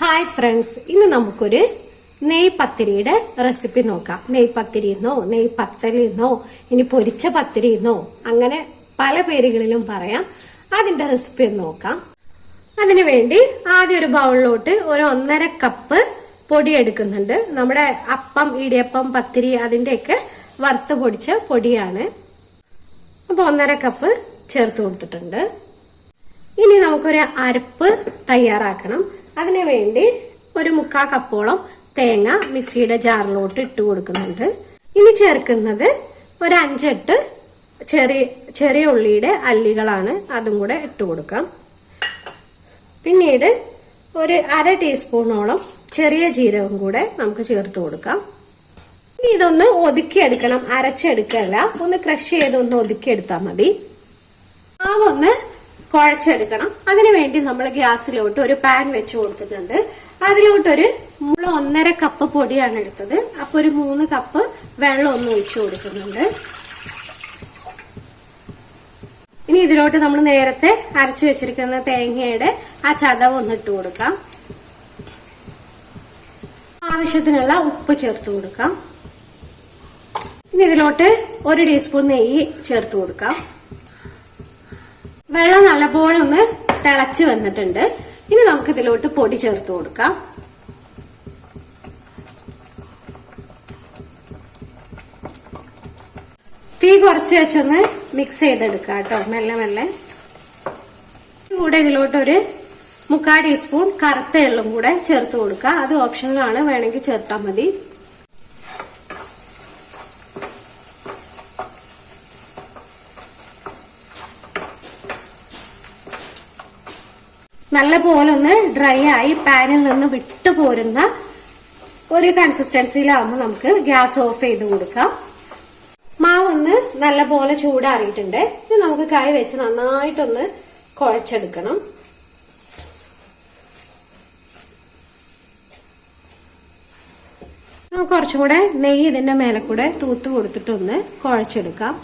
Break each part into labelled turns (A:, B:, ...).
A: Hi friends, ഇന്ന് നമുക്കൊരു നെയ് പത്തിരിയുടെ റെസിപ്പി നോക്കാം. നെയ് പത്തിരിന്നോ നെയ് പത്തലിന്നോ ഇനി പൊരിച്ച പത്തിരിന്നോ അങ്ങനെ പല പേരുകളിലും പറയാം. അതിന്റെ റെസിപ്പി ഒന്ന് നോക്കാം. അതിനു വേണ്ടി ആദ്യം ഒരു ബൗളിലോട്ട് ഒരു 1.5 കപ്പ് പൊടി എടുക്കുന്നുണ്ട്. നമ്മുടെ അപ്പം, ഇടിയപ്പം, പത്തിരി അതിന്റെയൊക്കെ വറുത്ത് പൊടിച്ച പൊടിയാണ്. അപ്പൊ 1.5 കപ്പ് ചേർത്ത് കൊടുത്തിട്ടുണ്ട്. ഇനി നമുക്കൊരു അരപ്പ് തയ്യാറാക്കണം. അതിനു വേണ്ടി ഒരു 1/4 കപ്പോളം തേങ്ങ മിക്സിയുടെ ജാറിലോട്ട് ഇട്ട് കൊടുക്കുന്നുണ്ട്. ഇനി ചേർക്കുന്നത് ഒരു 5-8 ചെറിയ ഉള്ളിയുടെ അല്ലികളാണ്. അതും കൂടെ ഇട്ട് കൊടുക്കാം. പിന്നീട് ഒരു 1/2 ടീസ്പൂണോളം ചെറിയ ജീരകം കൂടെ നമുക്ക് ചേർത്ത് കൊടുക്കാം. ഇനി ഇതൊന്ന് ഒതുക്കിയെടുക്കണം, അരച്ചെടുക്കല്ല, ഒന്ന് ക്രഷ് ചെയ്ത് ഒന്ന് ഒതുക്കിയെടുത്താൽ മതി. മാവൊന്ന് കുഴച്ചെടുക്കണം. അതിനുവേണ്ടി നമ്മൾ ഗ്യാസിലോട്ട് ഒരു പാൻ വെച്ച് കൊടുത്തിട്ടുണ്ട്. അതിലോട്ടൊരു 1.5 കപ്പ് പൊടിയാണ് എടുത്തത്. അപ്പൊ ഒരു 3 കപ്പ് വെള്ളം ഒന്ന് ഒഴിച്ചു കൊടുക്കുന്നുണ്ട്. ഇനി ഇതിലോട്ട് നമ്മൾ നേരത്തെ അരച്ചു വെച്ചിരിക്കുന്ന തേങ്ങയുടെ ആ ചതവ് ഒന്ന് ഇട്ട് കൊടുക്കാം. ആവശ്യത്തിനുള്ള ഉപ്പ് ചേർത്ത് കൊടുക്കാം. ഇനി ഇതിലോട്ട് 1 ടീസ്പൂൺ നെയ്യ് ചേർത്ത് കൊടുക്കാം. വെള്ളം നല്ലപോലെ ഒന്ന് തിളച്ച് വന്നിട്ടുണ്ട്. ഇനി നമുക്ക് ഇതിലോട്ട് പൊടി ചേർത്ത് കൊടുക്കാം. തീ കുറച്ച് വെച്ചൊന്ന് മിക്സ് ചെയ്തെടുക്കാം കേട്ടോ, മെല്ലെ മെല്ലെ. കൂടെ ഇതിലോട്ട് ഒരു 1/4 ടീസ്പൂൺ കറുത്ത എള്ളും കൂടെ ചേർത്ത് കൊടുക്കുക. അത് ഓപ്ഷണലാണ്, വേണമെങ്കിൽ ചേർത്താൽ മതി. നല്ല പോലെ ഒന്ന് ഡ്രൈ ആയി പാനിൽ നിന്ന് വിട്ടു പോരുന്ന ഒരു കൺസിസ്റ്റൻസിയിലാവുമ്പോൾ നമുക്ക് ഗ്യാസ് ഓഫ് ചെയ്ത് കൊടുക്കാം. മാവൊന്ന് നല്ല പോലെ ചൂടാറിയിട്ടുണ്ട്. ഇത് നമുക്ക് കൈ വെച്ച് നന്നായിട്ടൊന്ന് കുഴച്ചെടുക്കണം. നമുക്ക് കുറച്ചും കൂടെ നെയ്യ് ഇതിന്റെ മേലെ കൂടെ തൂത്ത് കൊടുത്തിട്ടൊന്ന് കുഴച്ചെടുക്കാം.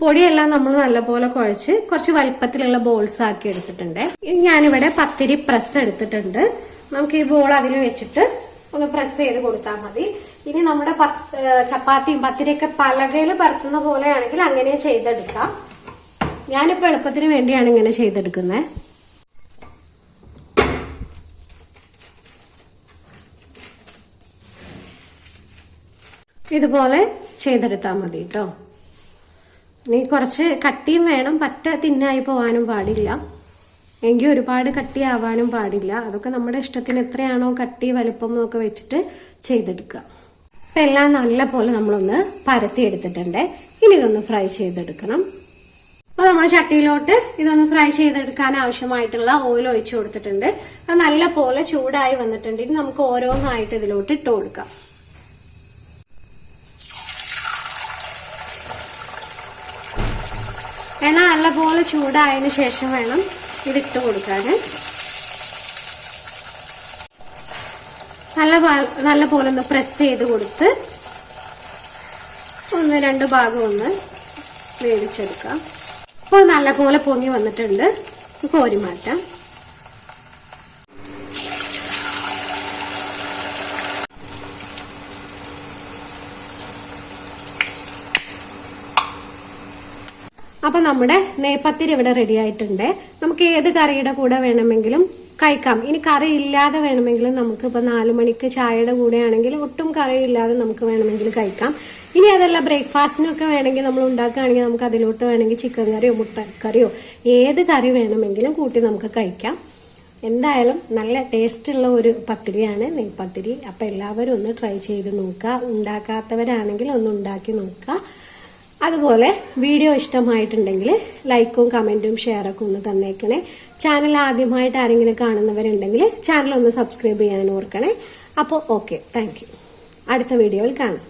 A: പൊടിയെല്ലാം നമ്മൾ നല്ലപോലെ കുഴച്ച് കുറച്ച് വലിപ്പത്തിലുള്ള ബോൾസ് ആക്കി എടുത്തിട്ടുണ്ട്. ഞാനിവിടെ പത്തിരി പ്രസ് എടുത്തിട്ടുണ്ട്. നമുക്ക് ഈ ബോൾ അതിൽ വെച്ചിട്ട് ഒന്ന് പ്രസ് ചെയ്ത് കൊടുത്താൽ മതി. ഇനി നമ്മുടെ ചപ്പാത്തിയും പത്തിരിയൊക്കെ പലകയിൽ പരത്തുന്ന പോലെയാണെങ്കിൽ അങ്ങനെ ചെയ്തെടുക്കാം. ഞാനിപ്പോ എളുപ്പത്തിന് വേണ്ടിയാണ് ഇങ്ങനെ ചെയ്തെടുക്കുന്നത്. ഇതുപോലെ ചെയ്തെടുത്താൽ മതി കേട്ടോ. ഇനി കുറച്ച് കട്ടിയും വേണം, പറ്റ തിന്നായി പോവാനും പാടില്ല, എങ്കിൽ ഒരുപാട് കട്ടിയാവാനും പാടില്ല. അതൊക്കെ നമ്മുടെ ഇഷ്ടത്തിന് എത്രയാണോ കട്ടി വലിപ്പം എന്നൊക്കെ വെച്ചിട്ട് ചെയ്തെടുക്കുക. അപ്പൊ എല്ലാം നല്ല പോലെ നമ്മളൊന്ന് പരത്തി എടുത്തിട്ടുണ്ട്. ഇനി ഇതൊന്ന് ഫ്രൈ ചെയ്തെടുക്കണം. അപ്പൊ നമ്മൾ ചട്ടിയിലോട്ട് ഇതൊന്ന് ഫ്രൈ ചെയ്തെടുക്കാൻ ആവശ്യമായിട്ടുള്ള ഓയിൽ ഒഴിച്ചു കൊടുത്തിട്ടുണ്ട്. അത് നല്ല പോലെ ചൂടായി വന്നിട്ടുണ്ട്. ഇനി നമുക്ക് ഓരോന്നായിട്ട് ഇതിലോട്ട് ഇട്ട് കൊടുക്കാം. എണ്ണ നല്ലപോലെ ചൂടായതിനു ശേഷം വേണം ഇതിട്ട് കൊടുക്കാന്. നല്ല പോലെ ഒന്ന് പ്രസ് ചെയ്ത് കൊടുത്ത് 1-2 ഭാഗം ഒന്ന് വേവിച്ചെടുക്കാം. അപ്പോൾ നല്ല പോലെ പൊങ്ങി വന്നിട്ടുണ്ട്. കോരി മാറ്റാം. അപ്പൊ നമ്മുടെ നെയ്പത്തിരി ഇവിടെ റെഡി ആയിട്ടുണ്ട്. നമുക്ക് ഏത് കറിയുടെ കൂടെ വേണമെങ്കിലും കഴിക്കാം. ഇനി കറി ഇല്ലാതെ വേണമെങ്കിലും നമുക്ക് ഇപ്പൊ 4 മണിക്ക് ചായയുടെ കൂടെ ആണെങ്കിൽ ഒട്ടും കറി ഇല്ലാതെ നമുക്ക് വേണമെങ്കിൽ കഴിക്കാം. ഇനി അതല്ല ബ്രേക്ക്ഫാസ്റ്റിനൊക്കെ വേണമെങ്കിൽ നമ്മൾ ഉണ്ടാക്കുകയാണെങ്കിൽ നമുക്ക് അതിലോട്ട് വേണമെങ്കിൽ ചിക്കൻ കറിയോ മുട്ടക്കറിയോ ഏത് കറി വേണമെങ്കിലും കൂട്ടി നമുക്ക് കഴിക്കാം. എന്തായാലും നല്ല ടേസ്റ്റുള്ള ഒരു പത്തിരിയാണ് നെയ്പത്തിരി. അപ്പൊ എല്ലാവരും ഒന്ന് ട്രൈ ചെയ്ത് നോക്കുക. ഉണ്ടാക്കാത്തവരാണെങ്കിൽ ഒന്ന് ഉണ്ടാക്കി നോക്കുക. അതുപോലെ വീഡിയോ ഇഷ്ടമായിട്ടുണ്ടെങ്കിൽ ലൈക്കും കമന്റും ഷെയറൊക്കെ ഒന്ന് തന്നേക്കണേ. ചാനൽ ആദ്യമായിട്ട് ആരെങ്കിലും കാണുന്നവരുണ്ടെങ്കിൽ ചാനൽ ഒന്ന് സബ്സ്ക്രൈബ് ചെയ്യാൻ ഓർക്കണേ. അപ്പോൾ ഓക്കെ, താങ്ക് യു. അടുത്ത വീഡിയോയിൽ കാണാം.